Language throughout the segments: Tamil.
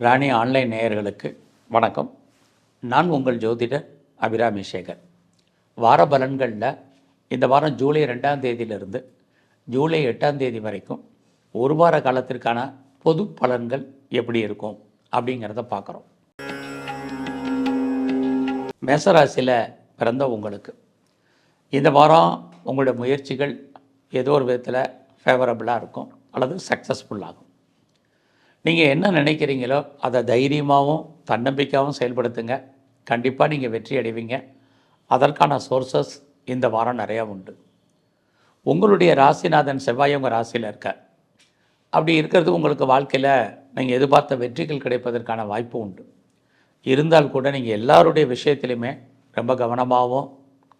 ராணி ஆன்லைன் நேயர்களுக்கு வணக்கம். நான் உங்கள் ஜோதிடர் அபிராமி சேகர். வார பலன்களில் இந்த வாரம் ஜூலை 2ஆம் தேதியிலிருந்து ஜூலை 8ஆம் தேதி வரைக்கும் ஒரு வார காலத்திற்கான பொது பலன்கள் எப்படி இருக்கும் அப்படிங்கிறத பார்க்குறோம். மேசராசியில் பிறந்த உங்களுக்கு இந்த வாரம் உங்களுடைய முயற்சிகள் ஏதோ ஒரு விதத்தில் ஃபேவரபுளாக இருக்கும் அல்லது சக்ஸஸ்ஃபுல்லாகும். நீங்கள் என்ன நினைக்கிறீங்களோ அதை தைரியமாகவும் தன்னம்பிக்கையாகவும் செயல்படுத்துங்க. கண்டிப்பாக நீங்கள் வெற்றி அடைவீங்க. அதற்கான சோர்சஸ் இந்த வாரம் நிறையா உண்டு. உங்களுடைய ராசிநாதன் செவ்வாய் உங்கள் ராசியில் இருக்கார். அப்படி இருக்கிறது உங்களுக்கு வாழ்க்கையில் நீங்கள் எதிர்பார்த்த வெற்றிகள் கிடைப்பதற்கான வாய்ப்பு உண்டு. இருந்தால் கூட நீங்கள் எல்லாருடைய விஷயத்திலையுமே ரொம்ப கவனமாகவும்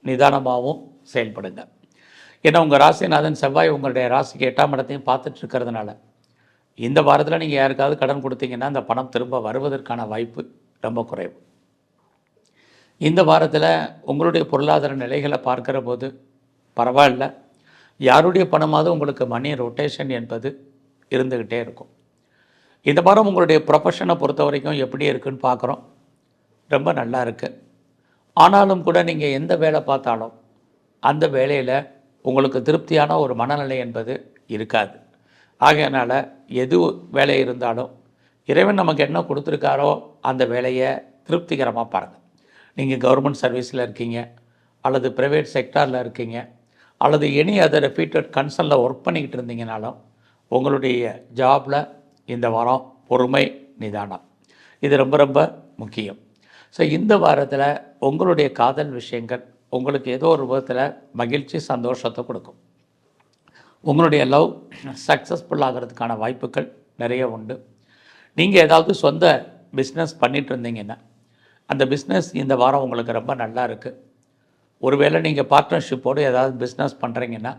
நிதானமாகவும் செயல்படுங்க. ஏன்னா உங்கள் ராசிநாதன் செவ்வாய் உங்களுடைய ராசிக்கு 8ஆம் இடத்தையும் பார்த்துட்டு இருக்கிறதுனால இந்த வாரத்தில் நீங்கள் யாருக்காவது கடன் கொடுத்தீங்கன்னா அந்த பணம் திரும்ப வருவதற்கான வாய்ப்பு ரொம்ப குறைவு. இந்த வாரத்தில் உங்களுடைய பொருளாதார நிலைகளை பார்க்குற போது பரவாயில்ல, யாருடைய பணமாவது உங்களுக்கு மணி ரொட்டேஷன் என்பது இருந்துக்கிட்டே இருக்கும். இந்த வாரம் உங்களுடைய ப்ரொஃபஷனை பொறுத்த வரைக்கும் எப்படி இருக்குன்னு பார்க்குறோம். ரொம்ப நல்லா இருக்குது. ஆனாலும் கூட நீங்கள் எந்த வேலை பார்த்தாலும் அந்த வேலையில் உங்களுக்கு திருப்தியான ஒரு மனநிலை என்பது இருக்காது. ஆகையினால் எது வேலை இருந்தாலும் இறைவன் நமக்கு என்ன கொடுத்துருக்காரோ அந்த வேலையை திருப்திகரமாக பாருங்கள். நீங்கள் கவர்மெண்ட் சர்வீஸில் இருக்கீங்க அல்லது ப்ரைவேட் செக்டாரில் இருக்கீங்க அல்லது எனி அதர் ரெப்யூட்டட் கன்சர்னில் ஒர்க் பண்ணிக்கிட்டு இருந்தீங்கனாலும் உங்களுடைய ஜாபில் இந்த வாரம் பொறுமை நிதானம் இது ரொம்ப ரொம்ப முக்கியம். ஸோ இந்த வாரத்தில் உங்களுடைய காதல் விஷயங்கள் உங்களுக்கு ஏதோ ஒரு விதத்தில் மகிழ்ச்சி சந்தோஷத்தை கொடுக்கும். உங்களுடைய லவ் சக்ஸஸ்ஃபுல் ஆகிறதுக்கான வாய்ப்புகள் நிறைய உண்டு. நீங்கள் ஏதாவது சொந்த பிஸ்னஸ் பண்ணிகிட்டு இருந்தீங்கன்னா அந்த பிஸ்னஸ் இந்த வாரம் உங்களுக்கு ரொம்ப நல்லா இருக்குது. ஒருவேளை நீங்கள் பார்ட்னர்ஷிப்போடு ஏதாவது பிஸ்னஸ் பண்ணுறீங்கன்னா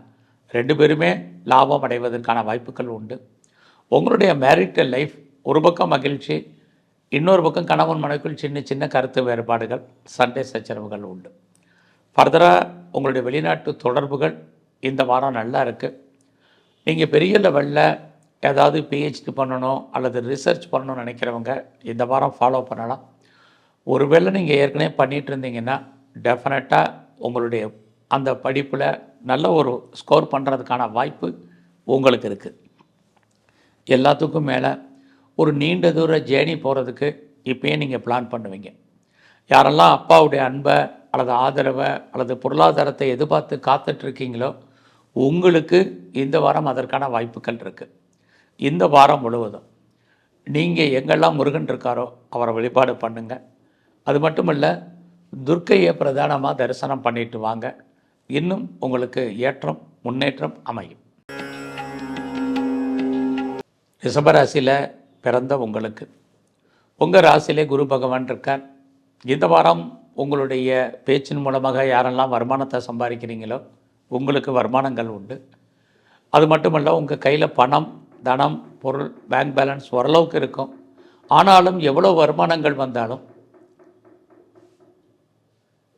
2 பேருமே லாபம் அடைவதற்கான வாய்ப்புகள் உண்டு. உங்களுடைய மேரிட்டல் லைஃப் ஒரு பக்கம் மகிழ்ச்சி, இன்னொரு பக்கம் கணவன் மனைவிக்குள் சின்ன சின்ன கருத்து வேறுபாடுகள் சண்டை சச்சரவுகள் உண்டு. ஃபர்தராக உங்களுடைய வெளிநாட்டு தொடர்புகள் இந்த வாரம் நல்லா இருக்குது. நீங்கள் பெரிய லெவலில் ஏதாவது பிஹெச்டி பண்ணணும் அல்லது ரிசர்ச் பண்ணணும்னு நினைக்கிறவங்க இந்த வாரம் ஃபாலோ பண்ணலாம். ஒருவேளை நீங்கள் ஏற்கனவே பண்ணிகிட்டு இருந்தீங்கன்னா டெஃபினட்டாக உங்களுடைய அந்த படிப்பில் நல்ல ஒரு ஸ்கோர் பண்ணுறதுக்கான வாய்ப்பு உங்களுக்கு இருக்குது. எல்லாத்துக்கும் மேலே ஒரு நீண்ட தூர ஜேர்னி போகிறதுக்கு இப்போயே நீங்கள் பிளான் பண்ணுவீங்க. யாரெல்லாம் அப்பாவுடைய அன்பை அல்லது ஆதரவை அல்லது பொருளாதாரத்தை எதிர்பார்த்து காத்துட்ருக்கீங்களோ உங்களுக்கு இந்த வாரம் அதற்கான வாய்ப்புகள் இருக்குது. இந்த வாரம் முழுவதும் நீங்கள் எங்கெல்லாம் முருகன் இருக்காரோ அவரை வழிபாடு பண்ணுங்கள். அது மட்டும் இல்லை, துர்க்கையை பிரதானமாக தரிசனம் பண்ணிட்டு வாங்க. இன்னும் உங்களுக்கு ஏற்றம் முன்னேற்றம் அமையும். ரிஷபராசியில் பிறந்த உங்களுக்கு உங்கள் ராசியிலே குரு பகவான் இருக்கார். இந்த வாரம் உங்களுடைய பேச்சின் மூலமாக யாரெல்லாம் வருமானத்தை சம்பாதிக்கிறீங்களோ உங்களுக்கு வருமானங்கள் உண்டு. அது மட்டுமல்ல, உங்கள் கையில் பணம் தனம் பொருள் பேங்க் பேலன்ஸ் ஓரளவுக்கு இருக்கும். ஆனாலும் எவ்வளோ வருமானங்கள் வந்தாலும்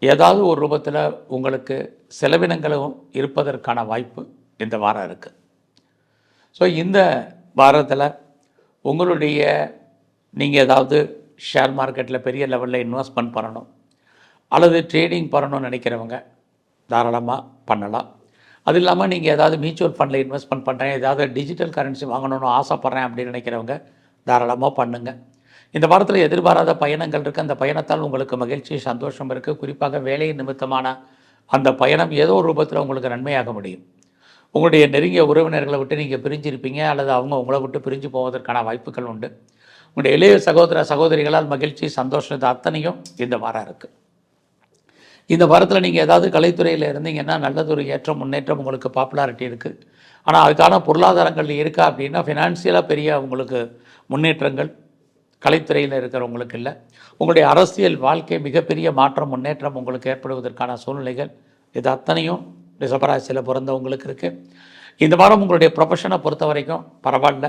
ஏதாவது ஒரு ரூபத்தில் உங்களுக்கு செலவினங்களும் இருப்பதற்கான வாய்ப்பு இந்த வாரம் இருக்குது. ஸோ இந்த வாரத்தில் உங்களுடைய நீங்கள் ஏதாவது ஷேர் மார்க்கெட்டில் பெரிய லெவலில் இன்வெஸ்ட்மெண்ட் பண்ணணும் அல்லது ட்ரேடிங் பண்ணணும்னு நினைக்கிறவங்க தாராளமாக பண்ணலாம். அது இல்லாமல் நீங்கள் ஏதாவது மியூச்சுவல் ஃபண்டில் இன்வெஸ்ட்மெண்ட் பண்ணுறேன், ஏதாவது டிஜிட்டல் கரன்சி வாங்கணும்னு ஆசைப்பட்றேன் அப்படின்னு நினைக்கிறவங்க தாராளமாக பண்ணுங்கள். இந்த வாரத்தில் எதிர்பாராத பயணங்கள் இருக்குது. அந்த பயணத்தால் உங்களுக்கு மகிழ்ச்சி சந்தோஷம் இருக்குது. குறிப்பாக வேலை நிமித்தமான அந்த பயணம் ஏதோ ஒரு ரூபத்தில் உங்களுக்கு நன்மையாக முடியும். உங்களுடைய நெருங்கிய உறவினர்களை விட்டு நீங்கள் பிரிஞ்சிருப்பீங்க அல்லது அவங்க உங்களை விட்டு பிரிஞ்சு போவதற்கான வாய்ப்புகள் உண்டு. உங்களுடைய இளைய சகோதர சகோதரிகளால் மகிழ்ச்சி சந்தோஷத்தை அத்தனையும் இந்த வாரம் இருக்குது. இந்த வாரத்தில் நீங்கள் ஏதாவது கலைத்துறையில் இருந்தீங்கன்னா நல்லதொரு ஏற்றம் முன்னேற்றம் உங்களுக்கு பாப்புலாரிட்டி இருக்குது. ஆனால் அதுக்கான பொருளாதாரங்கள் இருக்கா அப்படின்னா ஃபினான்சியலாக பெரிய உங்களுக்கு முன்னேற்றங்கள் கலைத்துறையில் இருக்கிறவங்களுக்கு இல்லை. உங்களுடைய அரசியல் வாழ்க்கை மிகப்பெரிய மாற்றம் முன்னேற்றம் உங்களுக்கு ஏற்படுவதற்கான சூழ்நிலைகள் இது அத்தனையும் ரிஷபராசியில் பிறந்தவங்களுக்கு இருக்குது. இந்த வாரம் உங்களுடைய ப்ரொஃபஷனை பொறுத்த வரைக்கும் பரவாயில்ல.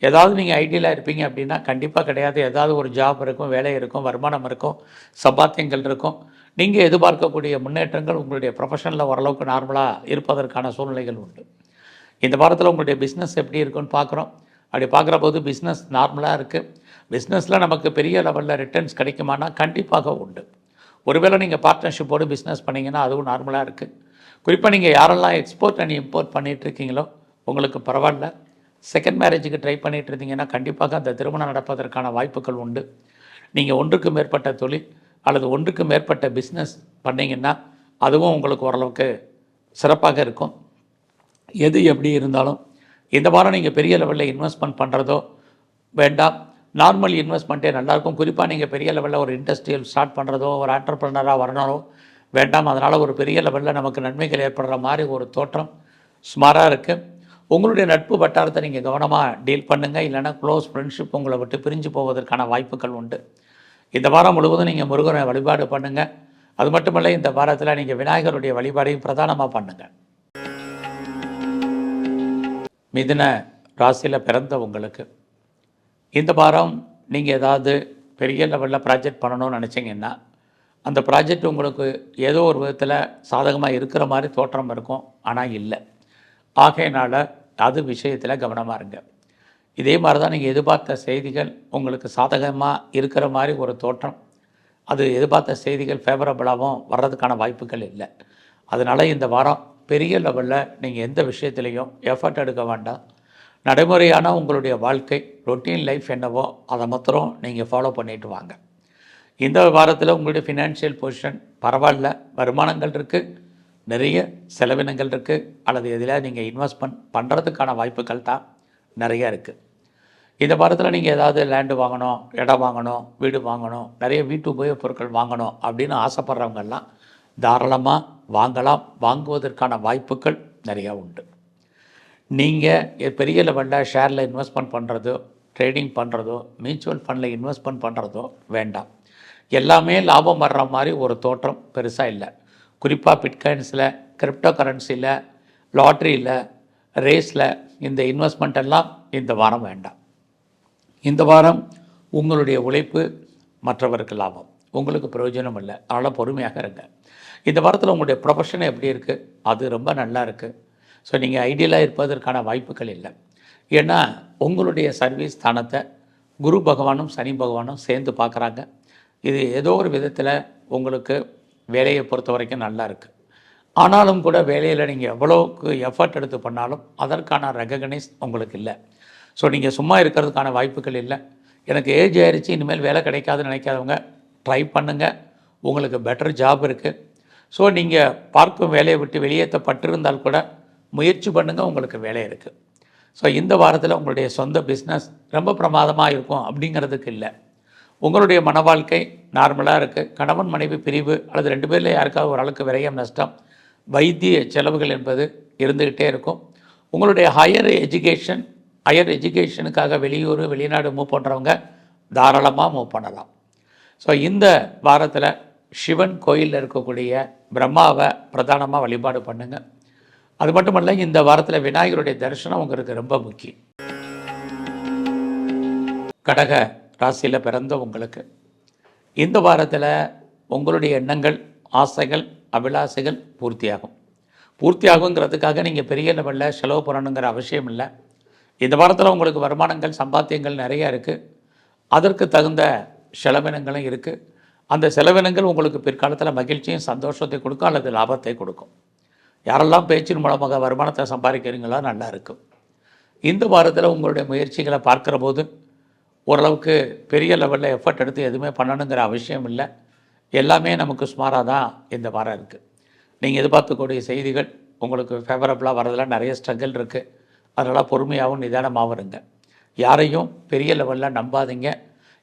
ஏதாவது நீங்கள் ஐடியலாக இருப்பீங்க அப்படின்னா கண்டிப்பாக கிடையாது. ஏதாவது ஒரு ஜாப் இருக்கும், வேலை இருக்கும், வருமானம் இருக்கும், சம்பாத்தியங்கள் இருக்கும். நீங்கள் எதிர்பார்க்கக்கூடிய முன்னேற்றங்கள் உங்களுடைய ப்ரொஃபஷனில் ஓரளவுக்கு நார்மலாக இருப்பதற்கான சூழ்நிலைகள் உண்டு. இந்த வாரத்தில் உங்களுடைய பிஸ்னஸ் எப்படி இருக்குன்னு பார்க்குறோம். அப்படி பார்க்குற போது பிஸ்னஸ் நார்மலாக இருக்குது. பிஸ்னஸில் நமக்கு பெரிய லெவலில் ரிட்டர்ன்ஸ் கிடைக்குமானா கண்டிப்பாக உண்டு. ஒருவேளை நீங்கள் பார்ட்னர்ஷிப்போடு பிஸ்னஸ் பண்ணிங்கன்னா அதுவும் நார்மலாக இருக்குது. குறிப்பாக நீங்கள் யாரெல்லாம் எக்ஸ்போர்ட் அண்ட் இம்போர்ட் பண்ணிகிட்ருக்கீங்களோ உங்களுக்கு பரவாயில்ல. செகண்ட் மேரேஜுக்கு ட்ரை பண்ணிகிட்டு இருந்தீங்கன்னா கண்டிப்பாக அந்த திருமணம் நடப்பதற்கான வாய்ப்புகள் உண்டு. நீங்கள் ஒன்றுக்கு மேற்பட்ட தொழில் அல்லது ஒன்றுக்கு மேற்பட்ட பிஸ்னஸ் பண்ணிங்கன்னா அதுவும் உங்களுக்கு ஓரளவுக்கு சிறப்பாக இருக்கும். எது எப்படி இருந்தாலும் இந்த வாரம் நீங்கள் பெரிய லெவலில் இன்வெஸ்ட்மெண்ட் பண்ணுறதோ வேண்டாம். நார்மல் இன்வெஸ்ட்மெண்ட்டே நல்லாயிருக்கும். குறிப்பாக நீங்கள் பெரிய லெவலில் ஒரு இண்டஸ்ட்ரியல் ஸ்டார்ட் பண்ணுறதோ ஒரு ஆண்டர்ப்ரனராக வரணும் வேண்டாம். அதனால் ஒரு பெரிய லெவலில் நமக்கு நன்மைகள் ஏற்படுற மாதிரி ஒரு தோற்றம் சுமாராக இருக்குது. உங்களுடைய நட்பு வட்டாரத்தை நீங்கள் கவனமாக டீல் பண்ணுங்கள். இல்லைனா க்ளோஸ் ஃப்ரெண்ட்ஷிப் உங்களை விட்டு பிரிஞ்சு போவதற்கான வாய்ப்புகள் உண்டு. இந்த வாரம் முழுவதும் நீங்கள் முருகனை வழிபாடு பண்ணுங்கள். அது மட்டுமல்ல, இந்த வாரத்தில் நீங்கள் விநாயகருடைய வழிபாடையும் பிரதானமாக பண்ணுங்கள். மிதுன ராசியில் பிறந்த உங்களுக்கு இந்த வாரம் நீங்கள் ஏதாவது பெரிய லெவலில் ப்ராஜெக்ட் பண்ணணும்னு நினச்சிங்கன்னா அந்த ப்ராஜெக்ட் உங்களுக்கு ஏதோ ஒரு விதத்தில் சாதகமாக இருக்கிற மாதிரி தோற்றம் இருக்கும், ஆனால் இல்லை. ஆகையினால் அது விஷயத்தில் கவனமாக இருங்க. இதே மாதிரி தான் நீங்கள் எதிர்பார்த்த செய்திகள் உங்களுக்கு சாதகமாக இருக்கிற மாதிரி ஒரு தோற்றம், அது எதிர்பார்த்த செய்திகள் ஃபேவரபுளாகவும் வர்றதுக்கான வாய்ப்புகள் இல்லை. அதனால் இந்த வாரம் பெரிய லெவலில் நீங்கள் எந்த விஷயத்துலையும் எஃபர்ட் எடுக்க வேண்டாம். நடைமுறையான உங்களுடைய வாழ்க்கை ரொட்டீன் லைஃப் என்னவோ அதை மாத்திரம் நீங்கள் ஃபாலோ பண்ணிட்டு வாங்க. இந்த வாரத்தில் உங்களுடைய ஃபினான்ஷியல் பொசிஷன் பரவாயில்ல. வருமானங்கள் இருக்குது, நிறைய செலவினங்கள் இருக்குது, அல்லது எதில் நீங்கள் இன்வெஸ்ட்மெண்ட் பண்ணுறதுக்கான வாய்ப்புகள் தான் நிறையா இருக்குது. இந்த வாரத்தில் நீங்கள் ஏதாவது லேண்டு வாங்கணும், இடம் வாங்கணும், வீடு வாங்கணும், நிறைய வீட்டு உபயோகப் பொருட்கள் வாங்கணும் அப்படின்னு ஆசைப்படுறவங்கெல்லாம் தாராளமாக வாங்கலாம். வாங்குவதற்கான வாய்ப்புகள் நிறையா உண்டு. நீங்கள் பெரிய லெவலில் ஷேரில் இன்வெஸ்ட்மெண்ட் பண்ணுறதோ, ட்ரேடிங் பண்ணுறதோ, மியூச்சுவல் ஃபண்டில் இன்வெஸ்ட்மெண்ட் பண்ணுறதோ வேண்டாம். எல்லாமே லாபம் வர்ற மாதிரி ஒரு தோற்றம் பெருசாக இல்லை. குறிப்பாக பிட்காயின்ஸில், கிரிப்டோ கரன்சியில், லாட்ரியில், ரேஸில் இந்த இன்வெஸ்ட்மெண்ட் எல்லாம் இந்த வாரம் வேண்டாம். இந்த வாரம் உங்களுடைய உழைப்பு மற்றவருக்கு லாபம், உங்களுக்கு பிரயோஜனம் இல்லை. அதனால் பொறுமையாக இருங்க. இந்த வாரத்தில் உங்களுடைய ப்ரொஃபஷன் எப்படி இருக்குது? அது ரொம்ப நல்லா இருக்குது. ஸோ நீங்கள் ஐடியலாக இருப்பதற்கான வாய்ப்புகள் இல்லை. ஏன்னா உங்களுடைய சர்வீஸ் ஸ்தானத்தை குரு பகவானும் சனி பகவானும் சேர்ந்து பார்க்குறாங்க. இது ஏதோ ஒரு விதத்தில் உங்களுக்கு வேலையை பொறுத்த வரைக்கும் நல்லா இருக்குது. ஆனாலும் கூட வேலையில் நீங்கள் எவ்வளோக்கு எஃபர்ட் எடுத்து பண்ணாலும் அதற்கான ரெகக்னைஸ் உங்களுக்கு இல்லை. ஸோ நீங்கள் சும்மா இருக்கிறதுக்கான வாய்ப்புகள் இல்லை. எனக்கு ஏஜ் ஆயிடுச்சு, இனிமேல் வேலை கிடைக்காதுன்னு நினைக்காதவங்க ட்ரை பண்ணுங்கள். உங்களுக்கு பெட்டர் ஜாப் இருக்குது. ஸோ நீங்கள் பார்க்கும் வேலையை விட்டு வெளியேற்றப்பட்டிருந்தால் கூட முயற்சி பண்ணுங்கள், உங்களுக்கு வேலை இருக்குது. ஸோ இந்த வாரத்தில் உங்களுடைய சொந்த பிஸ்னஸ் ரொம்ப பிரமாதமாக இருக்கும் அப்படிங்கிறதுக்கு இல்லை. உங்களுடைய மன வாழ்க்கை நார்மலாக இருக்குது. கணவன் மனைவி பிரிவு அல்லது 2 பேரில் யாருக்காவது ஒரு அளவுக்கு விரயம், நஷ்டம், வைத்திய செலவுகள் என்பது இருந்துக்கிட்டே இருக்கும். உங்களுடைய ஹையர் எஜுகேஷனுக்காக வெளியூர் வெளிநாடு மூவ் பண்ணுறவங்க தாராளமாக மூவ் பண்ணலாம். ஸோ இந்த வாரத்தில் சிவன் கோயிலில் இருக்கக்கூடிய பிரம்மாவை பிரதானமாக வழிபாடு பண்ணுங்கள். அது மட்டுமல்ல, இந்த வாரத்தில் விநாயகருடைய தரிசனம் உங்களுக்கு ரொம்ப முக்கியம். கடக ராசியில் பிறந்த உங்களுக்கு இந்த வாரத்தில் உங்களுடைய எண்ணங்கள், ஆசைகள், அபிலாசைகள் பூர்த்தியாகுங்கிறதுக்காக நீங்கள் பெரிய லெவலில் செலவு பண்ணணுங்கிற அவசியம் இல்லை. இந்த வாரத்தில் உங்களுக்கு வருமானங்கள், சம்பாத்தியங்கள் நிறையா இருக்குது. அதற்கு தகுந்த செலவினங்களும் இருக்குது. அந்த செலவினங்கள் உங்களுக்கு பிற்காலத்தில் மகிழ்ச்சியும் சந்தோஷத்தை கொடுக்கும் அல்லது லாபத்தை கொடுக்கும். யாரெல்லாம் பேச்சின் மூலமாக வருமானத்தை சம்பாதிக்கிறீங்களோ நல்லா இருக்கும். இந்த வாரத்தில் உங்களுடைய முயற்சிகளை பார்க்குற போது ஓரளவுக்கு பெரிய லெவலில் எஃபர்ட் எடுத்து எதுவுமே பண்ணணுங்கிற அவசியம் இல்லை. எல்லாமே நமக்கு சுமாராக தான் இந்த வாரம் இருக்குது. நீங்கள் எதிர்பார்க்கக்கூடிய செய்திகள் உங்களுக்கு ஃபேவரபுளாக வரதில் நிறைய ஸ்ட்ரகிள் இருக்குது. அதனால் பொறுமையாகவும் நிதானமாகவும் இருங்க. யாரையும் பெரிய லெவலில் நம்பாதீங்க.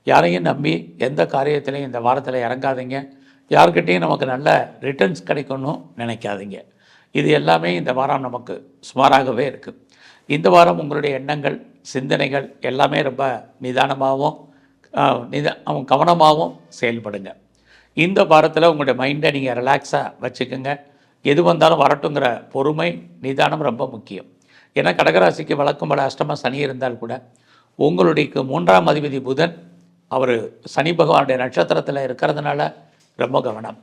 யாரையும் நம்பி எந்த காரியத்திலையும் இந்த வாரத்தில் இறங்காதீங்க. யார்கிட்டையும் நமக்கு நல்ல ரிட்டர்ன்ஸ் கிடைக்கணும்னு நினைக்காதீங்க. இது எல்லாமே இந்த வாரம் நமக்கு சுமாராகவே இருக்குது. இந்த வாரம் உங்களுடைய எண்ணங்கள், சிந்தனைகள் எல்லாமே ரொம்ப நிதானமாகவும் கவனமாகவும் செயல்படுங்க. இந்த வாரத்தில் உங்களுடைய மைண்டை நீங்கள் ரிலாக்ஸாக வச்சுக்கோங்க. எது வந்தாலும் வரட்டுங்கிற பொறுமை, நிதானம் ரொம்ப முக்கியம். ஏன்னா கடகராசிக்கு வழக்கம் போல அஷ்டம சனி இருந்தால் கூட உங்களுடைய 3ஆம் அதிபதி புதன் அவர் சனி பகவானுடைய நட்சத்திரத்தில் இருக்கிறதுனால ரொம்ப கவனம்.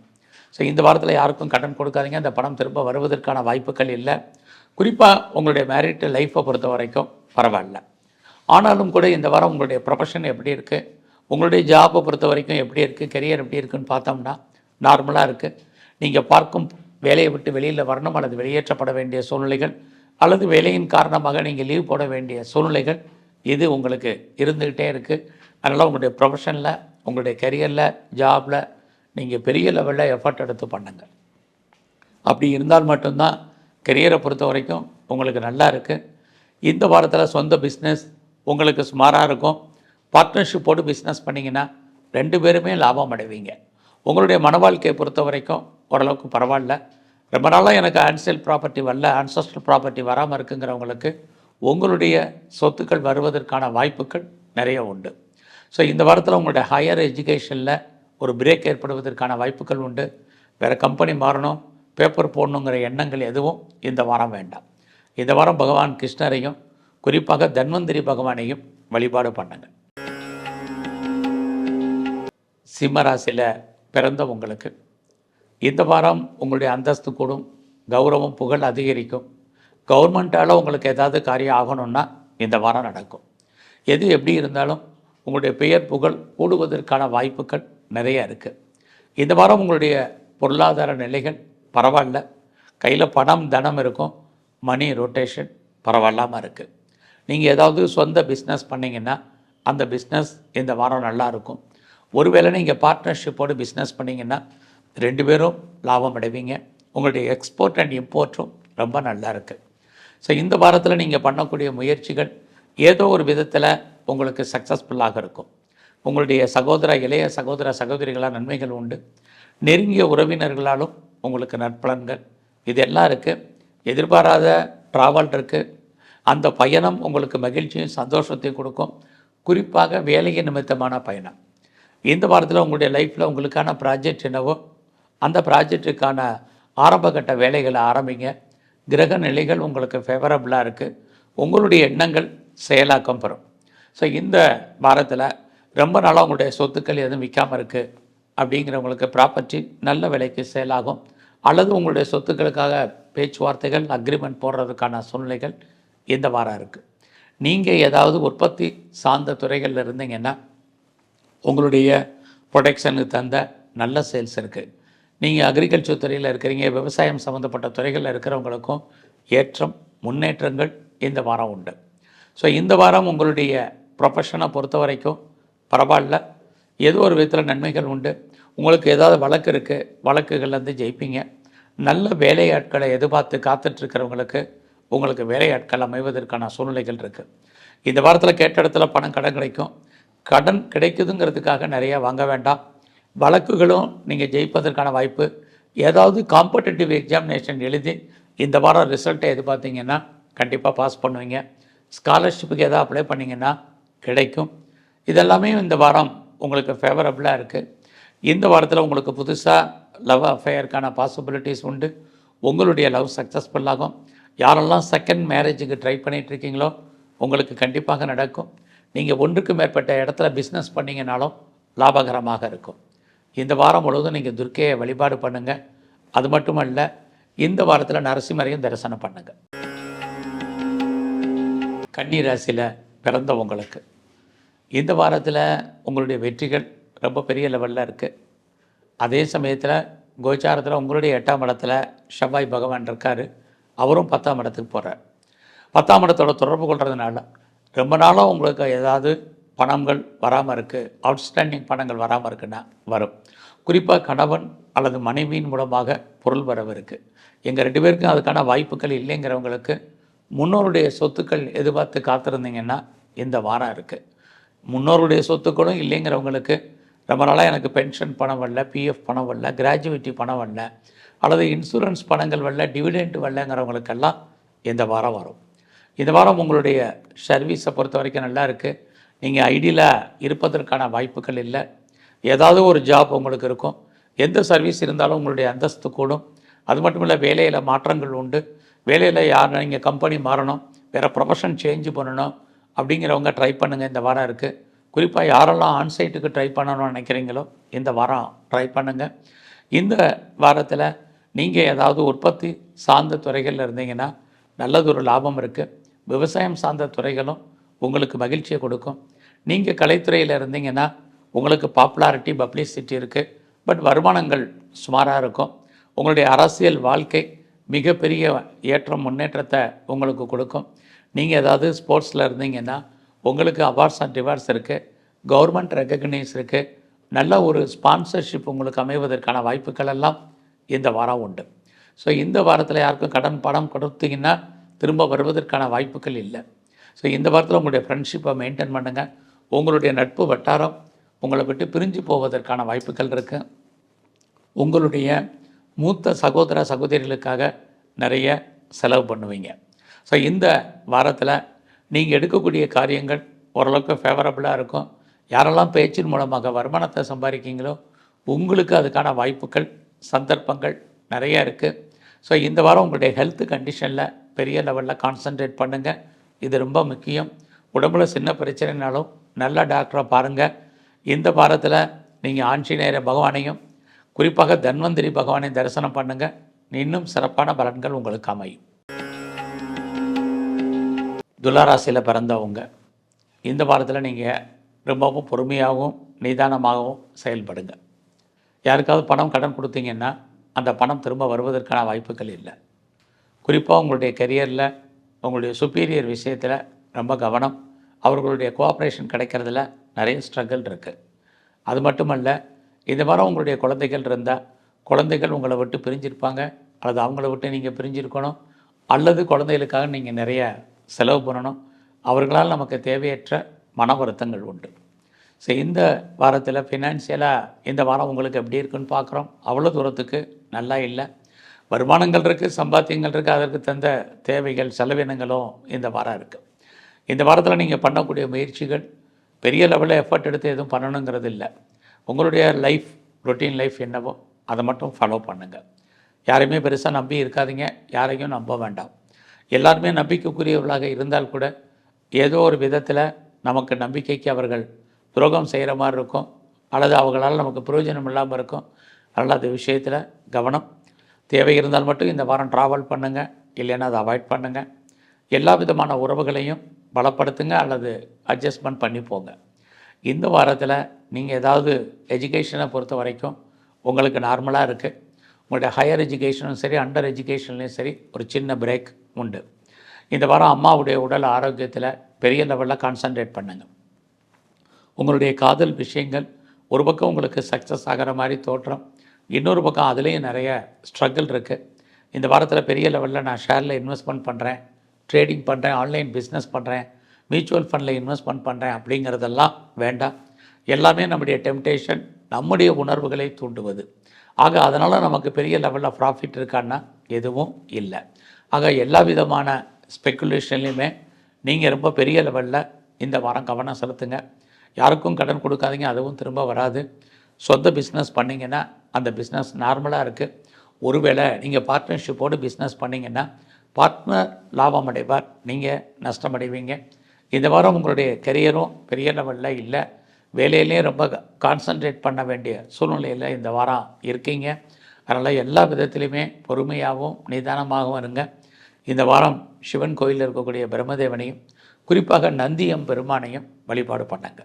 ஸோ இந்த வாரத்தில் யாருக்கும் கடன் கொடுக்காதீங்க. அந்த பணம் திரும்ப வருவதற்கான வாய்ப்புகள் இல்லை. குறிப்பாக உங்களுடைய மேரிட் லைஃப்பை பொறுத்த வரைக்கும் பரவாயில்ல. ஆனாலும் கூட இந்த வாரம் உங்களுடைய ப்ரொஃபஷன் எப்படி இருக்குது, உங்களுடைய ஜாப்பை பொறுத்த வரைக்கும் எப்படி இருக்குது, கெரியர் எப்படி இருக்குன்னு பார்த்தோம்னா நார்மலாக இருக்குது. நீங்கள் பார்க்கும் வேலையை விட்டு வெளியில் வரணும் அல்லது வெளியேற்றப்பட வேண்டிய சூழ்நிலைகள் அல்லது வேலையின் காரணமாக நீங்கள் லீவ் போட வேண்டிய சூழ்நிலைகள் இது உங்களுக்கு இருந்துக்கிட்டே இருக்குது. அதனால் உங்களுடைய ப்ரொஃபஷனில், உங்களுடைய கெரியரில், ஜாபில் நீங்கள் பெரிய லெவலில் எஃபர்ட் எடுத்து பண்ணுங்கள். அப்படி இருந்தால் மட்டும்தான் கெரியரை பொறுத்த வரைக்கும் உங்களுக்கு நல்லா இருக்குது. இந்த வாரத்தில் சொந்த பிஸ்னஸ் உங்களுக்கு சுமாராக இருக்கும். பார்ட்னர்ஷிப்போடு பிஸ்னஸ் பண்ணிங்கன்னா 2 பேருமே லாபம் அடைவீங்க. உங்களுடைய மன வாழ்க்கையை பொறுத்த வரைக்கும் ஓரளவுக்கு பரவாயில்ல. ரொம்ப நாளாக எனக்கு ஆன்செல் ப்ராப்பர்ட்டி வரல, ஆன்சஸ்ட்ரல் ப்ராப்பர்ட்டி வராமல் இருக்குங்கிறவங்களுக்கு உங்களுடைய சொத்துக்கள் வருவதற்கான வாய்ப்புகள் நிறைய உண்டு. ஸோ இந்த வாரத்தில் உங்களுடைய ஹையர் எஜுகேஷனில் ஒரு பிரேக் ஏற்படுவதற்கான வாய்ப்புகள் உண்டு. வேறு கம்பெனி மாறணும், பேப்பர் போடணுங்கிற எண்ணங்கள் எதுவும் இந்த வாரம் வேண்டாம். இந்த வாரம் பகவான் கிருஷ்ணரையும் குறிப்பாக தன்வந்திரி பகவானையும் வழிபாடு பண்ணுங்கள். சிம்மராசியில் பிறந்த உங்களுக்கு இந்த வாரம் உங்களுடைய அந்தஸ்து கூடும், கௌரவம் புகழ் அதிகரிக்கும். கவர்மெண்ட்டால் உங்களுக்கு ஏதாவது காரியம் ஆகணும்னா இந்த வாரம் நடக்கும். எது எப்படி இருந்தாலும் உங்களுடைய பெயர் புகழ் கூடுவதற்கான வாய்ப்புகள் நிறைய இருக்குது. இந்த வாரம் உங்களுடைய பொருளாதார நிலைகள் பரவாயில்ல. கையில் பணம் தனம் இருக்கும், மணி ரொட்டேஷன் பரவாயில்லாமல் இருக்குது. நீங்கள் ஏதாவது சொந்த பிஸ்னஸ் பண்ணிங்கன்னா அந்த பிஸ்னஸ் இந்த வாரம் நல்லாயிருக்கும். ஒருவேளை நீங்கள் பார்ட்னர்ஷிப்போடு பிஸ்னஸ் பண்ணிங்கன்னா 2 பேரும் லாபம் அடைவீங்க. உங்களுடைய எக்ஸ்போர்ட் அண்ட் இம்போர்ட்டும் ரொம்ப நல்லா இருக்குது. ஸோ இந்த வாரத்தில் நீங்கள் பண்ணக்கூடிய முயற்சிகள் ஏதோ ஒரு விதத்தில் உங்களுக்கு சக்ஸஸ்ஃபுல்லாக இருக்கும். உங்களுடைய இளைய சகோதரிகளால் நன்மைகள் உண்டு. நெருங்கிய உறவினர்களாலும் உங்களுக்கு நற்பலன்கள் இதெல்லாம் இருக்குது. எதிர்பாராத ட்ராவல் இருக்குது. அந்த பயணம் உங்களுக்கு மகிழ்ச்சியும் சந்தோஷத்தையும் கொடுக்கும். குறிப்பாக வேலையை நிமித்தமான பயணம். இந்த வாரத்தில் உங்களுடைய லைஃப்பில் உங்களுக்கான ப்ராஜெக்ட் என்னவோ அந்த ப்ராஜெக்டுக்கான ஆரம்பகட்ட வேலைகளை ஆரம்பிங்க. கிரக நிலைகள் உங்களுக்கு ஃபேவரபுளாக இருக்குது. உங்களுடைய எண்ணங்கள் செயலாக்கம் பெறும். ஸோ இந்த வாரத்தில் ரொம்ப நாளாக உங்களுடைய சொத்துக்கள் எதுவும் விற்காமல் இருக்குது அப்படிங்கிறவங்களுக்கு ப்ராப்பர்ட்டி நல்ல விலைக்கு செயலாகும். அல்லது உங்களுடைய சொத்துக்களுக்காக பேச்சுவார்த்தைகள் அக்ரிமெண்ட் போடுறதுக்கான சூழ்நிலைகள் இந்த வாரம் இருக்குது. நீங்கள் ஏதாவது உற்பத்தி சார்ந்த துறைகளில் இருந்தீங்கன்னா உங்களுடைய ப்ரொடெக்ஷனுக்கு தந்த நல்ல சேல்ஸ் இருக்குது. நீங்கள் அக்ரிகல்ச்சர் துறையில் இருக்கிறீங்க, விவசாயம் சம்மந்தப்பட்ட துறைகளில் இருக்கிறவங்களுக்கும் ஏற்றம் முன்னேற்றங்கள் இந்த வாரம் உண்டு. ஸோ இந்த வாரம் உங்களுடைய ப்ரொஃபஷனை பொறுத்த வரைக்கும் பரவாயில்ல. ஏதோ ஒரு விதத்தில் நன்மைகள் உண்டு. உங்களுக்கு ஏதாவது வழக்கு இருக்குது, வழக்குகள்லேருந்து ஜெயிப்பீங்க. நல்ல வேலையாட்களை எதிர்பார்த்து காத்துட்ருக்கிறவங்களுக்கு உங்களுக்கு வேலையாட்கள் அமைவதற்கான சூழ்நிலைகள் இருக்குது. இந்த வாரத்தில் கேட்ட இடத்துல கடன் கிடைக்கும். கடன் கிடைக்குதுங்கிறதுக்காக நிறையா வாங்க வேண்டாம். வழக்குகளும் நீங்கள் ஜெயிப்பதற்கான வாய்ப்பு. ஏதாவது காம்படிட்டிவ் எக்ஸாமினேஷன் எழுதி இந்த வாரம் ரிசல்ட்டை எதிர்பார்த்தீங்கன்னா கண்டிப்பாக பாஸ் பண்ணுவீங்க. ஸ்காலர்ஷிப்புக்கு எதாவது அப்ளை பண்ணிங்கன்னா கிடைக்கும். இதெல்லாமே இந்த வாரம் உங்களுக்கு ஃபேவரபுளாக இருக்குது. இந்த வாரத்தில் உங்களுக்கு புதுசாக லவ் அஃபேருக்கான பாசிபிலிட்டிஸ் உண்டு. உங்களுடைய லவ் சக்ஸஸ்ஃபுல்லாகும். யாரெல்லாம் செகண்ட் மேரேஜுக்கு ட்ரை பண்ணிகிட்ருக்கீங்களோ உங்களுக்கு கண்டிப்பாக நடக்கும். நீங்கள் ஒன்றுக்கு மேற்பட்ட இடத்துல பிஸ்னஸ் பண்ணிங்கனாலும் லாபகரமாக இருக்கும். இந்த வாரம் முழுவதும் நீங்கள் துர்க்கையை வழிபாடு பண்ணுங்கள். அது மட்டுமல்ல, இந்த வாரத்தில் நரசிம்மரையும் தரிசனம் பண்ணுங்கள். கன்னி ராசியில் பிறந்த உங்களுக்கு இந்த வாரத்தில் உங்களுடைய வெற்றிகள் ரொம்ப பெரிய லெவலில் இருக்குது. அதே சமயத்தில் கோச்சாரத்தில் உங்களுடைய 8ஆம் இடத்துல செவ்வாய் பகவான் இருக்கார். அவரும் 10ஆம் இடத்துக்கு போகிறார். 10ஆம் இடத்தோட தொடர்பு கொள்கிறதுனால ரொம்ப நாளாக உங்களுக்கு ஏதாவது பணங்கள் வராமல் இருக்குது, அவுட்ஸ்டாண்டிங் பணங்கள் வராமல் இருக்குன்னா வரும். குறிப்பாக கணவன் அல்லது மனைவியின் மூலமாக பொருள் வரவு இருக்குது. எங்கள் 2 பேருக்கும் அதுக்கான வாய்ப்புகள் இல்லைங்கிறவங்களுக்கு முன்னோருடைய சொத்துக்கள் எதிர்பார்த்து காத்திருந்தீங்கன்னா இந்த வாரம் இருக்குது. முன்னோருடைய சொத்துக்களும் இல்லைங்கிறவங்களுக்கு ரொம்ப நாளாக எனக்கு பென்ஷன் பணம் வரல, பிஎஃப் பணம் வரல, கிராஜுவிட்டி பணம் வரல, அல்லது இன்சூரன்ஸ் பணங்கள் வரல, டிவிடெண்ட் வரலங்கிறவங்களுக்கெல்லாம் இந்த வாரம் வரும். இந்த வாரம் உங்களுடைய சர்வீஸை பொறுத்த வரைக்கும் நல்லா இருக்குது. நீங்கள் ஐடியில் இருப்பதற்கான வாய்ப்புகள் இல்லை. ஏதாவது ஒரு ஜாப் உங்களுக்கு இருக்கும். எந்த சர்வீஸ் இருந்தாலும் உங்களுடைய அந்தஸ்து கூடும். அது மட்டும் இல்லை, வேலையில் மாற்றங்கள் உண்டு. வேலையில் நீங்கள் கம்பெனி மாறணும், வேறு ப்ரொஃபஷன் சேஞ்சு பண்ணணும் அப்படிங்கிறவங்க ட்ரை பண்ணுங்கள். இந்த வாரம் இருக்குது. குறிப்பாக யாரெல்லாம் ஆன்சைட்டுக்கு ட்ரை பண்ணணும்னு நினைக்கிறீங்களோ இந்த வாரம் ட்ரை பண்ணுங்கள். இந்த வாரத்தில் நீங்கள் ஏதாவது உற்பத்தி சார்ந்த துறைகளில் இருந்தீங்கன்னா நல்லதொரு லாபம் இருக்குது. விவசாயம் சார்ந்த துறைகளும் உங்களுக்கு மகிழ்ச்சியை கொடுக்கும். நீங்கள் கலைத்துறையில் இருந்தீங்கன்னா உங்களுக்கு பாப்புலாரிட்டி பப்ளிசிட்டி இருக்குது, பட் வருமானங்கள் சுமாராக இருக்கும். உங்களுடைய அரசியல் வாழ்க்கை மிகப்பெரிய ஏற்றம் முன்னேற்றத்தை உங்களுக்கு கொடுக்கும். நீங்கள் ஏதாவது ஸ்போர்ட்ஸில் இருந்தீங்கன்னா உங்களுக்கு அவார்ட்ஸ் அண்ட் ரிவார்ட்ஸ் இருக்குது, கவர்மெண்ட் ரெக்கக்னைஸ் இருக்குது, நல்ல ஒரு ஸ்பான்சர்ஷிப் உங்களுக்கு அமைவதற்கான வாய்ப்புகள் எல்லாம் இந்த வாரம் உண்டு. ஸோ இந்த வாரத்தில் யாருக்கும் கடன் பணம் கொடுத்தீங்கன்னா திரும்ப வருவதற்கான வாய்ப்புகள் இல்லை. ஸோ இந்த வாரத்தில் உங்களுடைய ஃப்ரெண்ட்ஷிப்பை மெயின்டைன் பண்ணுங்கள். உங்களுடைய நட்பு வட்டாரம் உங்களை விட்டு பிரிஞ்சு போவதற்கான வாய்ப்புகள் இருக்குது. உங்களுடைய மூத்த சகோதர சகோதரிகளுக்காக நிறைய செலவு பண்ணுவீங்க. ஸோ இந்த வாரத்தில் நீங்கள் எடுக்கக்கூடிய காரியங்கள் ஓரளவுக்கு ஃபேவரபுளாக இருக்கும். யாரெல்லாம் பேச்சின் மூலமாக வருமானத்தை சம்பாதிக்கிங்களோ உங்களுக்கு அதுக்கான வாய்ப்புகள் சந்தர்ப்பங்கள் நிறைய இருக்குது. ஸோ இந்த வாரம் உங்களுடைய ஹெல்த் கண்டிஷனில் பெரிய லெவலில் கான்சன்ட்ரேட் பண்ணுங்கள். இது ரொம்ப முக்கியம். உடம்புல சின்ன பிரச்சனைனாலும் நல்ல டாக்டரை பாருங்கள். இந்த வாரத்தில் நீங்கள் ஆஞ்சநேயர பகவானையும் குறிப்பாக தன்வந்திரி பகவானை தரிசனம் பண்ணுங்கள். இன்னும் சிறப்பான பலன்கள் உங்களுக்கு அமையும். துளாராசியில் பிறந்தவங்க இந்த வாரத்தில் நீங்கள் ரொம்பவும் பொறுமையாகவும் நிதானமாகவும் செயல்படுங்க. யாருக்காவது பணம் கடன் கொடுத்தீங்கன்னா அந்த பணம் திரும்ப வருவதற்கான வாய்ப்புகள் இல்லை. குறிப்பாக உங்களுடைய கெரியரில் உங்களுடைய சுப்பீரியர் விஷயத்தில் ரொம்ப கவனம். அவர்களுடைய கோஆப்ரேஷன் கிடைக்கிறதுல நிறைய ஸ்ட்ரகிள் இருக்குது. அது மட்டுமல்ல, இந்த வாரம் உங்களுடைய குழந்தைகள் இருந்தால் குழந்தைகள் உங்களை விட்டு பிரிஞ்சிருப்பாங்க, அல்லது அவங்கள விட்டு நீங்கள் பிரிஞ்சிருக்கணும், அல்லது குழந்தைகளுக்காக நீங்கள் நிறைய செலவு பண்ணணும். அவர்களால் நமக்கு தேவையற்ற மன வருத்தங்கள் உண்டு. ஸோ இந்த வாரத்தில் ஃபினான்ஷியலாக இந்த வாரம் உங்களுக்கு எப்படி இருக்குன்னு பார்க்குறோம். அவ்வளோ தூரத்துக்கு நல்லா இல்லை. வருமானங்கள் இருக்குது, சம்பாத்தியங்கள் இருக்குது, அதற்கு தந்த தேவைகள் செலவினங்களும் இந்த வாரம் இருக்குது. இந்த வாரத்தில் நீங்கள் பண்ணக்கூடிய முயற்சிகள் பெரிய லெவலில் எஃபர்ட் எடுத்து எதுவும் பண்ணணுங்கிறது இல்லை. உங்களுடைய லைஃப் ரொட்டீன் லைஃப் என்னவோ அதை மட்டும் ஃபாலோ பண்ணுங்கள். யாரையுமே பெருசாக நம்பி இருக்காதீங்க, யாரையும் நம்ப வேண்டாம். எல்லாருமே நம்பிக்கைக்குரியவர்களாக இருந்தால் கூட ஏதோ ஒரு விதத்தில் நமக்கு நம்பிக்கைக்கு அவர்கள் துரோகம் செய்கிற மாதிரி இருக்கும், அல்லது அவங்களால் நமக்கு பிரயோஜனம் இல்லாமல் இருக்கும். அதனால் அந்த விஷயத்தில் கவனம். தேவை இருந்தால் மட்டும் இந்த வாரம் ட்ராவல் பண்ணுங்கள், இல்லைன்னா அதை அவாய்ட் பண்ணுங்கள். எல்லா விதமான உறவுகளையும் பலப்படுத்துங்க அல்லது அட்ஜஸ்ட்மெண்ட் பண்ணி போங்க. இந்த வாரத்தில் நீங்கள் ஏதாவது எஜுகேஷனை பொறுத்த வரைக்கும் உங்களுக்கு நார்மலாக இருக்குது. உங்களுடைய ஹையர் எஜுகேஷனும் சரி, அண்டர் எஜுகேஷன்லேயும் சரி ஒரு சின்ன பிரேக் உண்டு. இந்த வாரம் அம்மாவுடைய உடல் ஆரோக்கியத்தில் பெரிய லெவலில் கான்சன்ட்ரேட் பண்ணுங்கள். உங்களுடைய காதல் விஷயங்கள் ஒரு பக்கம் உங்களுக்கு சக்ஸஸ் ஆகிற மாதிரி தோற்றம், இன்னொரு பக்கம் அதுலேயும் நிறைய ஸ்ட்ரகிள் இருக்குது. இந்த வாரத்தில் பெரிய லெவலில் நான் ஷேரில் இன்வெஸ்ட்மெண்ட் பண்ணுறேன், ட்ரேடிங் பண்ணுறேன், ஆன்லைன் பிஸ்னஸ் பண்ணுறேன், மியூச்சுவல் ஃபண்டில் இன்வெஸ்ட்மெண்ட் பண்ணுறேன் அப்படிங்கிறதெல்லாம் வேண்டாம். எல்லாமே நம்முடைய டெம்டேஷன், நம்முடைய உணர்வுகளை தூண்டுவது. ஆக அதனால் நமக்கு பெரிய லெவலில் ப்ராஃபிட் இருக்கான்னா எதுவும் இல்லை. ஆக எல்லா விதமான ஸ்பெக்குலேஷன்லையுமே நீங்கள் ரொம்ப பெரிய லெவலில் இந்த வாரம் கவனம் செலுத்துங்க. யாருக்கும் கடன் கொடுக்காதீங்க, அதுவும் திரும்ப வராது. சொந்த பிஸ்னஸ் பண்ணிங்கன்னா அந்த பிஸ்னஸ் நார்மலாக இருக்குது. ஒருவேளை நீங்கள் பார்ட்னர்ஷிப்போடு பிஸ்னஸ் பண்ணிங்கன்னா பார்ட்னர் லாபம் அடைவார், நீங்கள் நஷ்டமடைவீங்க. இந்த வாரம் உங்களுடைய கெரியரும் பெரிய லெவலில் இல்லை, வேலையிலே ரொம்ப கான்சன்ட்ரேட் பண்ண வேண்டிய சூழ்நிலையில் இந்த வாரம் இருக்கீங்க. அதனால் எல்லா விதத்துலையுமே பொறுமையாகவும் நிதானமாகவும் இருங்க. இந்த வாரம் சிவன் கோயிலில் இருக்கக்கூடிய பிரம்மதேவனையும் குறிப்பாக நந்தியம் பெருமானையும் வழிபாடு பண்ணுங்க.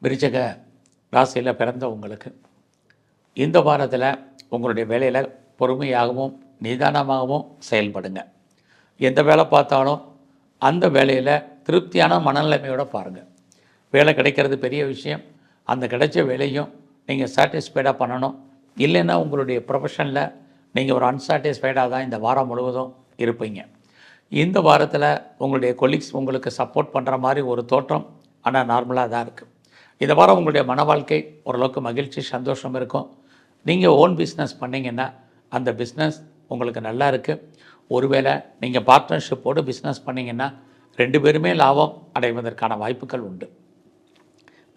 விருச்சிக ராசியில் பிறந்த உங்களுக்கு இந்த வாரத்தில் உங்களுடைய வேலையில் பொறுமையாகவும் நிதானமாகவும் செயல்படுங்க. எந்த வேலை பார்த்தாலும் அந்த வேலையில் திருப்தியான மனநிலைமையோடு பாருங்கள். வேலை கிடைக்கிறது பெரிய விஷயம். அந்த கிடைச்ச வேலையும் நீங்கள் சாட்டிஸ்ஃபைடாக பண்ணணும். இல்லைன்னா உங்களுடைய ப்ரொஃபஷனில் நீங்கள் ஒரு அன்சாட்டிஸ்ஃபைடாக தான் இந்த வாரம் முழுவதும் இருப்பீங்க. இந்த வாரத்தில் உங்களுடைய கொலீக்ஸ் உங்களுக்கு சப்போர்ட் பண்ணுற மாதிரி ஒரு தோற்றம், ஆனால் நார்மலாக தான் இருக்குது. இந்த வாரம் உங்களுடைய மன வாழ்க்கை ஓரளவுக்கு மகிழ்ச்சி சந்தோஷம் இருக்கும். நீங்கள் ஓன் பிஸ்னஸ் பண்ணிங்கன்னா அந்த பிஸ்னஸ் உங்களுக்கு நல்லா இருக்குது. ஒருவேளை நீங்கள் பார்ட்னர்ஷிப்போடு பிஸ்னஸ் பண்ணிங்கன்னா 2 பேருமே லாபம் அடைவதற்கான வாய்ப்புகள் உண்டு.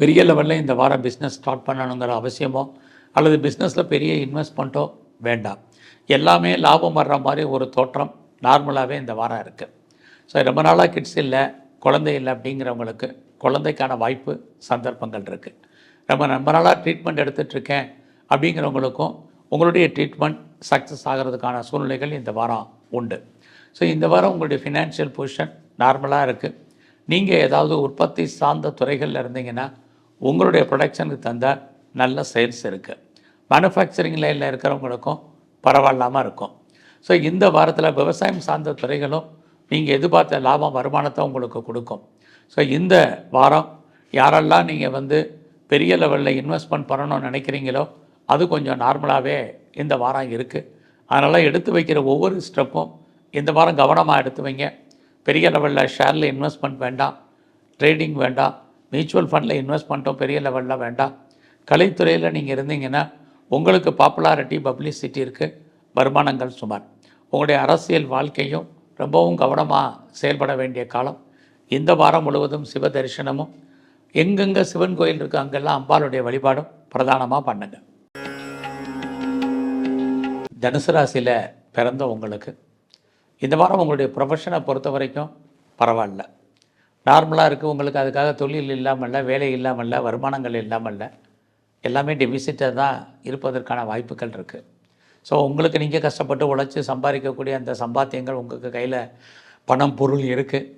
பெரிய லெவலில் இந்த வாரம் பிஸ்னஸ் ஸ்டார்ட் பண்ணணுங்கிற அவசியமோ அல்லது பிஸ்னஸில் பெரிய இன்வெஸ்ட்மெண்ட்டோ வேண்டாம். எல்லாமே லாபம் வர்ற மாதிரி ஒரு தோற்றம் நார்மலாகவே இந்த வாரம் இருக்குது. ஸோ ரொம்ப நாளாக கிட்ஸ் இல்லை, குழந்தை இல்லை அப்படிங்கிறவங்களுக்கு குழந்தைக்கான வாய்ப்பு சந்தர்ப்பங்கள் இருக்குது. ரொம்ப நாளாக ட்ரீட்மெண்ட் எடுத்துகிட்ருக்கேன் அப்படிங்கிறவங்களுக்கும் உங்களுடைய ட்ரீட்மெண்ட் சக்ஸஸ் ஆகிறதுக்கான சூழ்நிலைகள் இந்த வாரம் உண்டு. ஸோ இந்த வாரம் உங்களுடைய ஃபினான்ஷியல் பொசிஷன் நார்மலாக இருக்குது. நீங்கள் ஏதாவது உற்பத்தி சார்ந்த துறைகளில் இருந்தீங்கன்னா உங்களுடைய ப்ரொடக்ஷனுக்கு தந்தால் நல்ல சேல்ஸ் இருக்குது. மேனுஃபேக்சரிங் லைனில் இருக்கிறவங்களுக்கும் பரவாயில்லாமல் இருக்கும். ஸோ இந்த வாரத்தில் விவசாயம் சார்ந்த துறைகளும் நீங்கள் எதிர்பார்த்த லாபம் வருமானத்தை உங்களுக்கு கொடுக்கும். ஸோ இந்த வாரம் யாரெல்லாம் நீங்கள் பெரிய லெவலில் இன்வெஸ்ட்மெண்ட் பண்ணணும்னு நினைக்கிறீங்களோ அது கொஞ்சம் நார்மலாகவே இந்த வாரம் இருக்குது. அதனால் எடுத்து வைக்கிற ஒவ்வொரு ஸ்டெப்பும் இந்த வாரம் கவனமாக எடுத்து வைங்க. பெரிய லெவலில் ஷேரில் இன்வெஸ்ட்மெண்ட் வேண்டாம், ட்ரேடிங் வேண்டாம், மியூச்சுவல் ஃபண்டில் இன்வெஸ்ட்மெண்ட்டும் பெரிய லெவலில் வேண்டாம். கலைத்துறையில் நீங்கள் இருந்தீங்கன்னா உங்களுக்கு பாப்புலாரிட்டி, பப்ளிசிட்டி இருக்குது, வருமானங்கள் சுமார். உங்களுடைய அரசியல் வாழ்க்கையும் ரொம்பவும் கவனமாக செயல்பட வேண்டிய காலம். இந்த வாரம் முழுவதும் சிவ தரிசனமும், எங்கெங்கே சிவன் கோயில் இருக்குது அங்கெல்லாம் அம்பாளுடைய வழிபாடும் பிரதானமாக பண்ணுங்க. தனுசு ராசியில் பிறந்த உங்களுக்கு இந்த வாரம் உங்களுடைய ப்ரொஃபஷனை பொறுத்த வரைக்கும் பரவாயில்ல, நார்மலாக இருக்குது. உங்களுக்கு அதுக்காக தொழில் இல்லாமல், வேலை இல்லாமல், வருமானங்கள் இல்லாமல், எல்லாமே டெபிசிட்டாக தான் இருப்பதற்கான வாய்ப்புகள் இருக்குது. ஸோ உங்களுக்கு நீங்கள் கஷ்டப்பட்டு உழைச்சி சம்பாதிக்கக்கூடிய அந்த சம்பாத்தியங்கள் உங்களுக்கு கையில் பணம் பொருள் இருக்குது.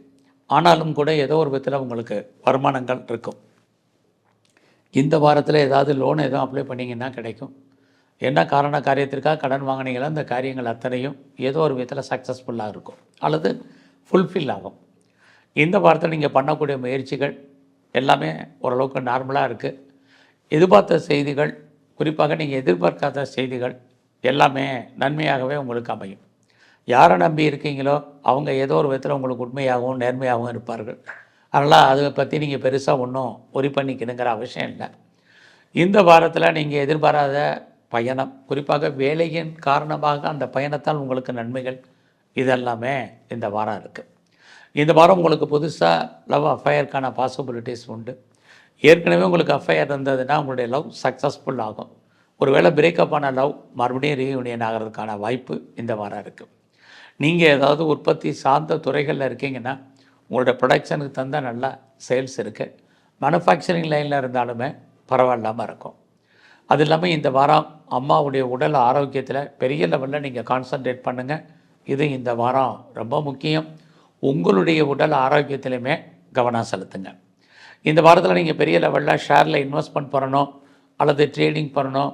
ஆனாலும் கூட ஏதோ ஒரு விதத்தில் உங்களுக்கு வருமானங்கள் இருக்கும். இந்த வாரத்தில் ஏதாவது லோன் எதுவும் அப்ளை பண்ணிங்கன்னா கிடைக்கும். என்ன காரண காரியத்திற்காக கடன் வாங்கினீங்களோ அந்த காரியங்கள் அத்தனையும் ஏதோ ஒரு விதத்தில் சக்ஸஸ்ஃபுல்லாக இருக்கும் அல்லது ஃபுல்ஃபில் ஆகும். இந்த வாரத்தில் நீங்கள் பண்ணக்கூடிய முயற்சிகள் எல்லாமே ஓரளவுக்கு நார்மலாக இருக்குது. எதிர்பார்த்த செய்திகள், குறிப்பாக நீங்கள் எதிர்பார்க்காத செய்திகள் எல்லாமே நன்மையாகவே உங்களுக்கு அமையும். யாரை நம்பி இருக்கீங்களோ அவங்க ஏதோ ஒரு விதத்தில் உங்களுக்கு உண்மையாகவும் நேர்மையாகவும் இருப்பார்கள். அதனால் அதை பற்றி நீங்கள் பெருசாக ஒன்றும் ஒரி பண்ணிக்கணுங்கிற அவசியம் இல்லை. இந்த வாரத்தில் நீங்கள் எதிர்பாராத பயணம், குறிப்பாக வேலையின் காரணமாக அந்த பயணத்தால் உங்களுக்கு நன்மைகள், இதெல்லாமே இந்த வாரம் இருக்குது. இந்த வாரம் உங்களுக்கு புதுசாக லவ் அஃபையருக்கான பாசிபிலிட்டிஸ் உண்டு. ஏற்கனவே உங்களுக்கு அஃபையர் இருந்ததுன்னா உங்களுடைய லவ் சக்ஸஸ்ஃபுல் ஆகும். ஒருவேளை பிரேக்கப் ஆன லவ் மறுபடியும் ரீயூனியன் ஆகிறதுக்கான வாய்ப்பு இந்த வாரம் இருக்குது. நீங்கள் ஏதாவது உற்பத்தி சார்ந்த துறைகளில் இருக்கீங்கன்னா உங்களோட ப்ரொடக்ஷனுக்கு தந்தால் நல்லா சேல்ஸ் இருக்குது. மேனுஃபேக்சரிங் லைனில் இருந்தாலுமே பரவாயில்லாமல் இருக்கும். அது இல்லாமல் இந்த வாரம் அம்மாவுடைய உடல் ஆரோக்கியத்தில் பெரிய லெவலில் நீங்கள் கான்சன்ட்ரேட் பண்ணுங்கள். இது இந்த வாரம் ரொம்ப முக்கியம். உங்களுடைய உடல் ஆரோக்கியத்திலையுமே கவனம் செலுத்துங்க. இந்த வாரத்தில் நீங்கள் பெரிய லெவலில் ஷேரில் இன்வெஸ்ட்மெண்ட் பண்ணணும் அல்லது ட்ரேடிங் பண்ணணும்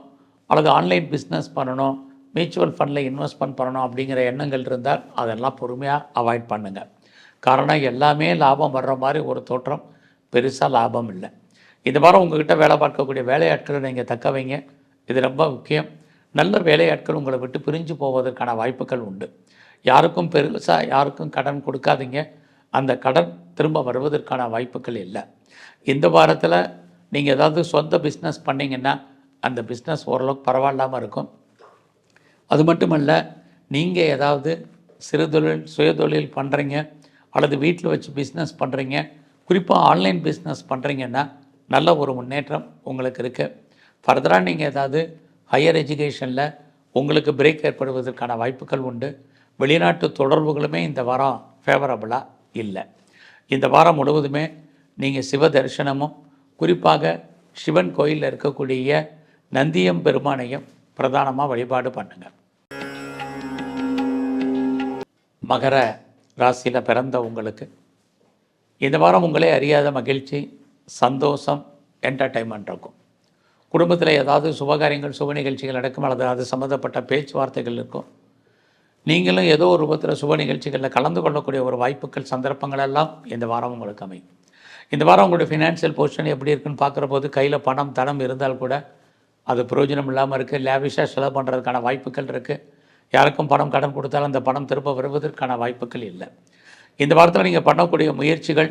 அல்லது ஆன்லைன் பிஸ்னஸ் பண்ணணும், மியூச்சுவல் ஃபண்டில் இன்வெஸ்ட்மெண்ட் பண்ணணும் அப்படிங்கிற எண்ணங்கள் இருந்தால் அதெல்லாம் பொறுமையாக அவாய்ட் பண்ணுங்கள். காரணம் எல்லாமே லாபம் வர்ற மாதிரி ஒரு தோற்றம், பெருசாக லாபம் இல்லை. இந்த வாரம் உங்கள்கிட்ட வேலை பார்க்கக்கூடிய வேலையாட்களை நீங்கள் தக்க வைங்க. இது ரொம்ப முக்கியம். நல்ல வேலையாட்கள் உங்களை விட்டு பிரிஞ்சு போவதற்கான வாய்ப்புகள் உண்டு. யாருக்கும் பெருசாக யாருக்கும் கடன் கொடுக்காதீங்க. அந்த கடன் திரும்ப வருவதற்கான வாய்ப்புகள் இல்லை. இந்த வாரத்தில் நீங்கள் ஏதாவது சொந்த பிஸ்னஸ் பண்ணிங்கன்னா அந்த பிஸ்னஸ் ஓரளவுக்கு பரவாயில்லாமல் இருக்கும். அது மட்டுமல்ல, நீங்கள் ஏதாவது சிறு தொழில் சுயதொழில் பண்ணுறீங்க அல்லது வீட்டில் வச்சு பிஸ்னஸ் பண்ணுறீங்க, குறிப்பாக ஆன்லைன் பிஸ்னஸ் பண்ணுறீங்கன்னா நல்ல ஒரு முன்னேற்றம் உங்களுக்கு இருக்குது. ஃபர்தராக நீங்கள் ஏதாவது ஹையர் எஜுகேஷனில் உங்களுக்கு பிரேக் ஏற்படுவதற்கான வாய்ப்புகள் உண்டு. வெளிநாட்டு தொடர்புகளுமே இந்த வாரம் ஃபேவரபுளாக இல்லை. இந்த வாரம் முழுவதுமே நீங்கள் சிவ தரிசனமும், குறிப்பாக சிவன் கோயிலில் இருக்கக்கூடிய நந்தியம் பெருமானையும் பிரதானமாக வழிபாடு பண்ணுங்கள். மகர ராசியில் பிறந்த உங்களுக்கு இந்த வாரம் உங்களே அறியாத மகிழ்ச்சி, சந்தோஷம், என்டர்டைன்மெண்ட் இருக்கும். குடும்பத்தில் ஏதாவது சுபகாரியங்கள், சுப நிகழ்ச்சிகள் நடக்கும் அல்லது அது சம்மந்தப்பட்ட பேச்சுவார்த்தைகள் இருக்கும். நீங்களும் ஏதோ ஒரு ரூபத்தில் சுப நிகழ்ச்சிகளில் கலந்து கொள்ளக்கூடிய ஒரு வாய்ப்புகள், சந்தர்ப்பங்கள் எல்லாம் இந்த வாரம் உங்களுக்கு அமையும். இந்த வாரம் உங்களுடைய ஃபினான்ஷியல் பொசிஷன் எப்படி இருக்குன்னு பார்க்குற போது கையில் பணம் தனம் இருந்தால் கூட அது பிரயோஜனம் இல்லாமல் இருக்குது. லேவிஷாக செலவு பண்ணுறதுக்கான வாய்ப்புகள் இருக்குது. யாருக்கும் பணம் கடன் கொடுத்தாலும் அந்த பணம் திரும்ப வருவதற்கான வாய்ப்புகள் இல்லை. இந்த வாரத்தில் நீங்கள் பண்ணக்கூடிய முயற்சிகள்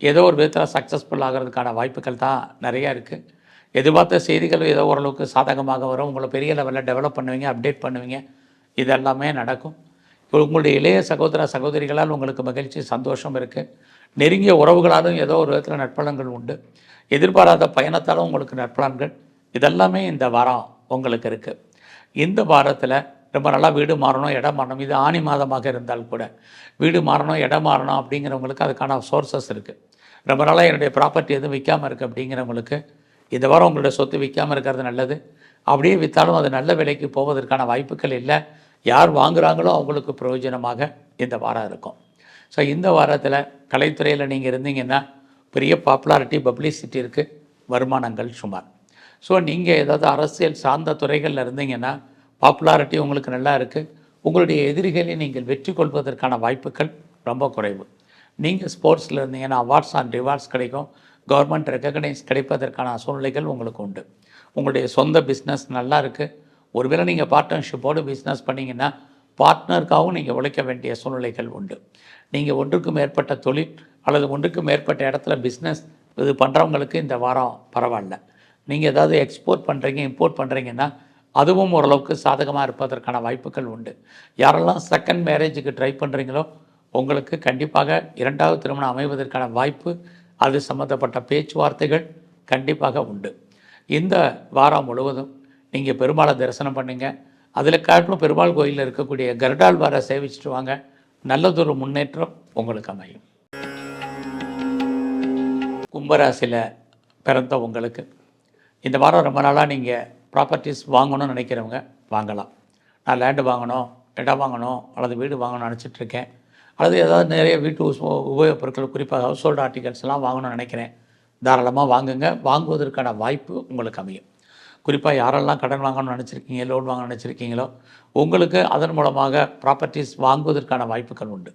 ஏதோ ஒரு விதத்தில் சக்ஸஸ்ஃபுல் ஆகிறதுக்கான வாய்ப்புகள் தான் நிறையா இருக்குது. எதிர்பார்த்த செய்திகள் ஏதோ ஓரளவுக்கு சாதகமாக வரும். உங்களை பெரிய லெவலில் டெவலப் பண்ணுவீங்க, அப்டேட் பண்ணுவீங்க. இதெல்லாமே நடக்கும். உங்களுடைய இளைய சகோதர சகோதரிகளால் உங்களுக்கு மகிழ்ச்சி, சந்தோஷம் இருக்குது. நெருங்கிய உறவுகளாலும் ஏதோ ஒரு விதத்தில் நற்பலன்கள் உண்டு. எதிர்பாராத பயணத்தாலும் உங்களுக்கு நற்பலன்கள், இதெல்லாமே இந்த வாரம் உங்களுக்கு இருக்குது. இந்த வாரத்தில் ரொம்ப நல்லா வீடு மாறணும், இடம் மாறணும். இது ஆணி மாதமாக இருந்தால் கூட வீடு மாறணும், இடம் மாறணும் அப்படிங்கிறவங்களுக்கு அதுக்கான சோர்சஸ் இருக்குது. ரொம்ப நாளாக என்னுடைய ப்ராப்பர்ட்டி எதுவும் விற்காமல் இருக்குது அப்படிங்கிறவங்களுக்கு இந்த வாரம் உங்களுடைய சொத்து விற்காமல் இருக்கிறது நல்லது. அப்படியே விற்றாலும் அது நல்ல விலைக்கு போவதற்கான வாய்ப்புகள் இல்லை. யார் வாங்குகிறாங்களோ அவங்களுக்கு பிரயோஜனமாக இந்த வாரம் இருக்கும். ஸோ இந்த வாரத்தில் கலைத்துறையில் நீங்கள் இருந்தீங்கன்னா பெரிய பாப்புலாரிட்டி பப்ளிசிட்டி இருக்குது, வருமானங்கள் சுமார். ஸோ நீங்கள் ஏதாவது அரசியல் சார்ந்த துறைகளில் இருந்தீங்கன்னா பாப்புலாரிட்டி உங்களுக்கு நல்லா இருக்குது. உங்களுடைய எதிரிகளை நீங்கள் வெற்றி கொள்வதற்கான வாய்ப்புகள் ரொம்ப குறைவு. நீங்கள் ஸ்போர்ட்ஸில் இருந்தீங்கன்னா அவார்ட்ஸ் அண்ட் ரிவார்ட்ஸ் கிடைக்கும், கவர்மெண்ட் ரெக்கக்னைஸ் கிடைப்பதற்கான சூழ்நிலைகள் உங்களுக்கு உண்டு. உங்களுடைய சொந்த பிஸ்னஸ் நல்லா இருக்குது. ஒருவேளை நீங்கள் பார்ட்னர்ஷிப்போடு பிஸ்னஸ் பண்ணிங்கன்னா பார்ட்னருக்காகவும் நீங்கள் உழைக்க வேண்டிய சூழ்நிலைகள் உண்டு. நீங்கள் ஒன்றுக்கு மேற்பட்ட தொழில் அல்லது ஒன்றுக்கு மேற்பட்ட இடத்துல பிஸ்னஸ் இது பண்ணுறவங்களுக்கு இந்த வாரம் பரவாயில்ல. நீங்கள் ஏதாவது எக்ஸ்போர்ட் பண்ணுறீங்க, இம்போர்ட் பண்ணுறீங்கன்னா அதுவும் ஓரளவுக்கு சாதகமாக இருப்பதற்கான வாய்ப்புகள் உண்டு. யாரெல்லாம் செகண்ட் மேரேஜுக்கு ட்ரை பண்ணுறீங்களோ உங்களுக்கு கண்டிப்பாக 2வது திருமணம் அமைவதற்கான வாய்ப்பு, அது சம்மந்தப்பட்ட பேச்சுவார்த்தைகள் கண்டிப்பாக உண்டு. இந்த வாரம் முழுவதும் நீங்கள் பெருமாளை தரிசனம் பண்ணுங்க. அதில் காட்டிலும் பெருமாள் கோயிலில் இருக்கக்கூடிய கருடாழ்வாரை சேவிச்சுட்டு வாங்க. நல்லதொரு முன்னேற்றம் உங்களுக்கு அமையும். கும்பராசியில் பிறந்த உங்களுக்கு இந்த வாரம் ரொம்ப நாளாக நீங்கள் ப்ராப்பர்ட்டிஸ் வாங்கணும்னு நினைக்கிறவங்க வாங்கலாம். நான் லேண்டு வாங்கணும், இடம் வாங்கணும் அல்லது வீடு வாங்கணும்னு நினச்சிட்ருக்கேன், அல்லது ஏதாவது நிறைய வீட்டு உபயோகப் பொருட்கள் குறிப்பாக ஹவுஸ் ஹோல்டு ஆர்டிகல்ஸ்லாம் வாங்கணும்னு நினைக்கிறேன், தாராளமாக வாங்குங்க. வாங்குவதற்கான வாய்ப்பு உங்களுக்கு அமையும். குறிப்பாக யாரெல்லாம் கடன் வாங்கணும்னு நினச்சிருக்கீங்க, லோன் வாங்கணும்னு நினச்சிருக்கீங்களோ உங்களுக்கு அதன் மூலமாக ப்ராப்பர்ட்டிஸ் வாங்குவதற்கான வாய்ப்புகள் உண்டு.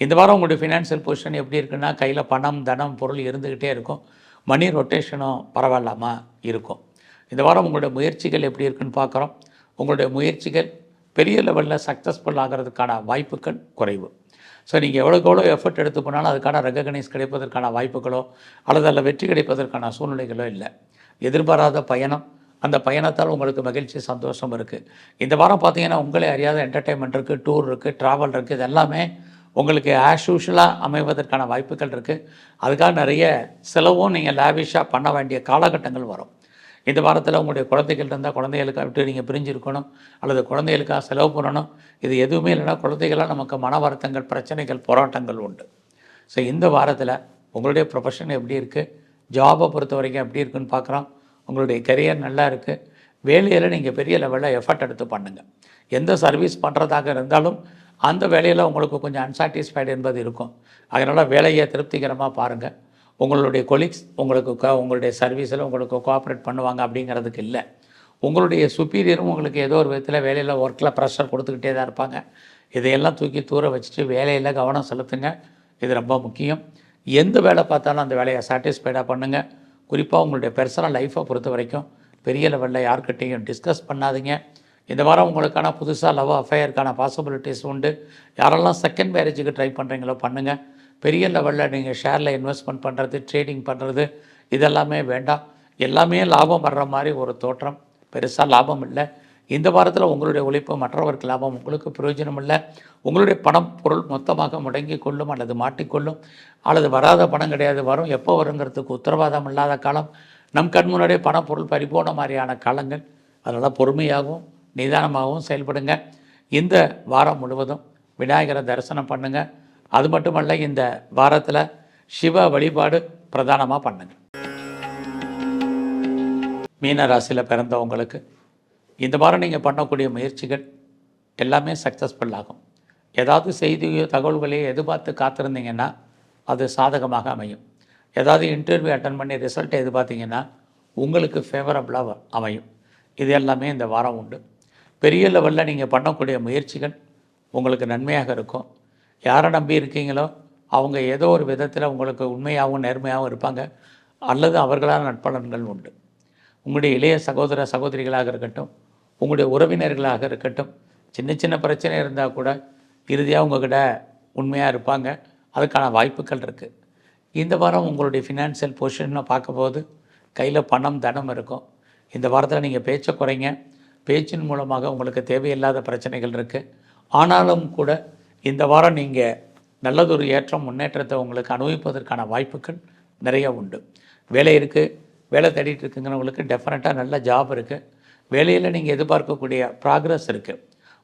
இந்த வாரம் உங்களுடைய ஃபினான்ஷியல் பொசிஷன் எப்படி இருக்குன்னா, கையில் பணம், தனம், பொருள் இருந்துக்கிட்டே இருக்கும். மணி ரொட்டேஷனும் பரவாயில்லாமல் இருக்கும். இந்த வாரம் உங்களுடைய முயற்சிகள் எப்படி இருக்குன்னு பார்க்குறோம். உங்களுடைய முயற்சிகள் பெரிய லெவலில் சக்ஸஸ்ஃபுல் ஆகிறதுக்கான வாய்ப்புகள் குறைவு. ஸோ நீங்கள் எவ்வளோக்கு எவ்வளோ எஃபர்ட் எடுத்து போனாலும் அதுக்கான ரெகக்னைஸ் கிடைப்பதற்கான வாய்ப்புகளோ அல்லது அதில் வெற்றி கிடைப்பதற்கான சூழ்நிலைகளோ இல்லை. எதிர்பாராத பயணம், அந்த பயணத்தால் உங்களுக்கு மகிழ்ச்சி, சந்தோஷம் இருக்குது. இந்த வாரம் பார்த்தீங்கன்னா உங்களே அறியாத என்டர்டெயின்மெண்ட் இருக்குது, டூர் இருக்குது, ட்ராவல் இருக்குது. இது எல்லாமே உங்களுக்கு ஆஸ் யூஷுவலாக அமைவதற்கான வாய்ப்புகள் இருக்குது. அதுக்காக நிறைய செலவும் நீங்கள் லேவிஷாக பண்ண வேண்டிய காலகட்டங்கள் வரும். இந்த வாரத்தில் உங்களுடைய குழந்தைகள் இருந்தால் குழந்தைகளுக்காக விட்டு நீங்கள் பிரிஞ்சிருக்கணும் அல்லது குழந்தைகளுக்காக செலவு பண்ணணும். இது எதுவுமே இல்லைன்னா குழந்தைகளாக நமக்கு மன வருத்தங்கள், பிரச்சனைகள், போராட்டங்கள் உண்டு. ஸோ இந்த வாரத்தில் உங்களுடைய ப்ரொஃபஷன் எப்படி இருக்குது, ஜாபை பொறுத்த வரைக்கும் எப்படி இருக்குன்னு பார்க்குறோம். உங்களுடைய கரியர் நல்லா இருக்குது. வேலையில் நீங்கள் பெரிய லெவலில் எஃபர்ட் எடுத்து பண்ணுங்கள். எந்த சர்வீஸ் பண்ணுறதாக இருந்தாலும் அந்த வேலையில் உங்களுக்கு கொஞ்சம் அன்சாட்டிஸ்ஃபைடு என்பது இருக்கும். அதனால் வேலையை திருப்திகரமாக பாருங்கள். உங்களுடைய கொலீக்ஸ் உங்களுடைய சர்வீஸில் உங்களுக்கு கோஆப்ரேட் பண்ணுவாங்க அப்படிங்கிறதுக்கு இல்லை. உங்களுடைய சுப்பீரியரும் உங்களுக்கு ஏதோ ஒரு விதத்தில் வேலையில் ஒர்க்கில் ப்ரெஷர் கொடுத்துக்கிட்டே தான் இருப்பாங்க. இதையெல்லாம் தூக்கி தூர வச்சுட்டு வேலையில் கவனம் செலுத்துங்க. இது ரொம்ப முக்கியம். எந்த வேலை பார்த்தாலும் அந்த வேலையை சாட்டிஸ்ஃபைடாக பண்ணுங்கள். குறிப்பாக உங்களுடைய பர்சனல் லைஃப்பை பொறுத்த வரைக்கும் பெரிய லெவலில் யார்கிட்டையும் டிஸ்கஸ் பண்ணாதீங்க. இந்த வாரம் உங்களுக்கான புதுசாக லவ் அஃபேருக்கான பாசிபிலிட்டிஸ் உண்டு. யாரெல்லாம் செகண்ட் மேரேஜுக்கு ட்ரை பண்ணுறீங்களோ பண்ணுங்கள். பெரிய லெவலில் நீங்கள் ஷேரில் இன்வெஸ்ட்மெண்ட் பண்ணுறது, ட்ரேடிங் பண்ணுறது இதெல்லாமே வேண்டாம். எல்லாமே லாபம் வர்ற மாதிரி ஒரு தோற்றம், பெருசாக லாபம் இல்லை. இந்த வாரத்தில் உங்களுடைய உழைப்பு மற்றவருக்கு லாபம், உங்களுக்கு பிரயோஜனம் இல்லை. உங்களுடைய பணம், பொருள் மொத்தமாக முடங்கி கொள்ளும் அல்லது மாட்டிக்கொள்ளும். அல்லது வராத பணம் கிடையாது, வரும், எப்போ வருங்கிறதுக்கு உத்தரவாதம் இல்லாத காலம். நம் கண் முன்னாடியே பணம், பொருள் பறிபோன மாதிரியான காலங்கள். அதனால் பொறுமையாகவும் நிதானமாகவும் செயல்படுங்க. இந்த வாரம் முழுவதும் விநாயகரை தரிசனம் பண்ணுங்கள். அது மட்டுமல்ல, இந்த வாரத்தில் சிவ வழிபாடு பிரதானமாக பண்ணுங்கள். மீன ராசியில் பிறந்தவங்களுக்கு இந்த வாரம் நீங்கள் பண்ணக்கூடிய முயற்சிகள் எல்லாமே சக்ஸஸ்ஃபுல் ஆகும். ஏதாவது செய்தியோ தகவல்களையோ எதிர்பார்த்து காத்திருந்தீங்கன்னா அது சாதகமாக அமையும். ஏதாவது இன்டர்வியூ அட்டன் பண்ணி ரிசல்ட் எதிர்பார்த்தீங்கன்னா உங்களுக்கு ஃபேவரபுளாக அமையும். இது எல்லாமே இந்த வாரம் உண்டு. பெரிய லெவலில் நீங்கள் பண்ணக்கூடிய முயற்சிகள் உங்களுக்கு நன்மையாக இருக்கும். யாரை நம்பி இருக்கீங்களோ அவங்க ஏதோ ஒரு விதத்தில் உங்களுக்கு உண்மையாகவும் நேர்மையாகவும் இருப்பாங்க, அல்லது அவர்களால் நட்பலன்கள் உண்டு. உங்களுடைய இளைய சகோதர சகோதரிகளாக இருக்கட்டும், உங்களுடைய உறவினர்களாக இருக்கட்டும், சின்ன சின்ன பிரச்சனை இருந்தால் கூட இறுதியாக உங்கள்கிட்ட உண்மையாக இருப்பாங்க. அதுக்கான வாய்ப்புகள் இருக்குது. இந்த வாரம் உங்களுடைய ஃபினான்ஷியல் பொசிஷனை பார்க்கும்போது கையில் பணம், தனம் இருக்கும். இந்த வாரத்தில் நீங்கள் பேச்சை குறைங்க. பேச்சின் மூலமாக உங்களுக்கு தேவையில்லாத பிரச்சனைகள் இருக்குது. ஆனாலும் கூட இந்த வாரம் நீங்கள் நல்லதொரு ஏற்றம், முன்னேற்றத்தை உங்களுக்கு அனுபவிப்பதற்கான வாய்ப்புகள் நிறைய உண்டு. வேலை இருக்குது, வேலை தேடிட்டு இருக்குங்கிறவங்களுக்கு டெஃபினட்டாக நல்ல ஜாப் இருக்குது. வேலையில் நீங்கள் எதிர்பார்க்கக்கூடிய ப்ராக்ரஸ் இருக்குது.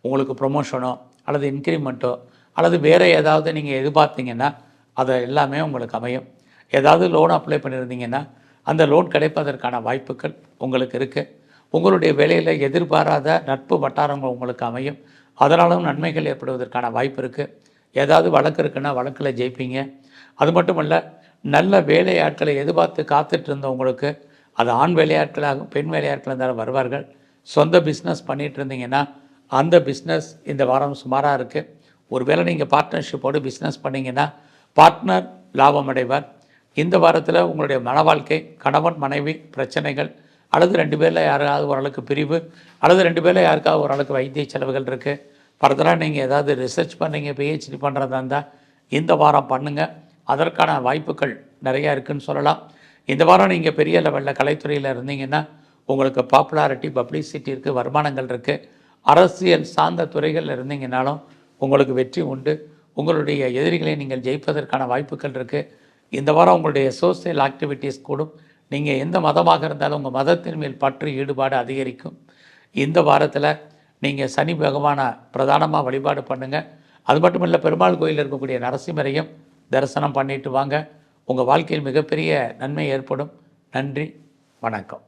உங்களுக்கு ப்ரொமோஷனோ அல்லது இன்க்ரிமெண்ட்டோ அல்லது வேறு ஏதாவது நீங்கள் எதிர்பார்த்தீங்கன்னா அதை எல்லாமே உங்களுக்கு அமையும். ஏதாவது லோன் அப்ளை பண்ணியிருந்தீங்கன்னா அந்த லோன் கிடைப்பதற்கான வாய்ப்புகள் உங்களுக்கு இருக்குது. உங்களுடைய வேலையில் எதிர்பாராத நட்பு வட்டாரங்கள் உங்களுக்கு அமையும். அதனாலும் நன்மைகள் ஏற்படுவதற்கான வாய்ப்பு இருக்குது. ஏதாவது வழக்கு இருக்குன்னா வழக்கில் ஜெயிப்பீங்க. அது மட்டும் இல்லை, நல்ல வேலையாட்களை எதிர்பார்த்து காத்துட்டு இருந்தவங்களுக்கு அது ஆண் வேலையாட்களாகவும் பெண் வேலையாட்கள் இருந்தாலும் வருவார்கள். சொந்த பிஸ்னஸ் பண்ணிகிட்டு இருந்தீங்கன்னா அந்த பிஸ்னஸ் இந்த வாரம் சுமாராக இருக்குது. ஒருவேளை நீங்கள் பார்ட்னர்ஷிப்போடு பிஸ்னஸ் பண்ணிங்கன்னா பார்ட்னர் லாபம் அடைவார். இந்த வாரத்தில் உங்களுடைய மன வாழ்க்கை, கணவன் மனைவி பிரச்சனைகள், அல்லது 2 பேரில் யாராவது ஓரளவுக்கு பிரிவு, அல்லது 2 பேரில் யாருக்காவது ஓரளவுக்கு வைத்திய செலவுகள் இருக்குது. ஃபர்தராக நீங்கள் ஏதாவது ரிசர்ச் பண்ணுறீங்க, பிஹெச்டி பண்ணுறதா இருந்தால் இந்த வாரம் பண்ணுங்கள். அதற்கான வாய்ப்புகள் நிறையா இருக்குதுன்னு சொல்லலாம். இந்த வாரம் நீங்கள் பெரிய லெவலில் கலைத்துறையில் இருந்தீங்கன்னா உங்களுக்கு பாப்புலாரிட்டி, பப்ளிசிட்டி இருக்குது, வருமானங்கள் இருக்குது. அரசியல் சார்ந்த துறைகள் இருந்தீங்கன்னாலும் உங்களுக்கு வெற்றி உண்டு. உங்களுடைய எதிரிகளை நீங்கள் ஜெயிப்பதற்கான வாய்ப்புகள் இருக்குது. இந்த வாரம் உங்களுடைய சோசியல் ஆக்டிவிட்டீஸ் கூடும். நீங்கள் எந்த மதமாக இருந்தாலும் உங்கள் மதத்தின் மேல் பற்று, ஈடுபாடு அதிகரிக்கும். இந்த வாரத்தில் நீங்கள் சனி பகவானை பிரதானமாக வழிபாடு பண்ணுங்கள். அது மட்டும் இல்லை, பெருமாள் கோயிலில் இருக்கக்கூடிய நரசிம்மரையும் தரிசனம் பண்ணிட்டு வாங்க. உங்கள் வாழ்க்கையில் மிகப்பெரிய நன்மை ஏற்படும். நன்றி, வணக்கம்.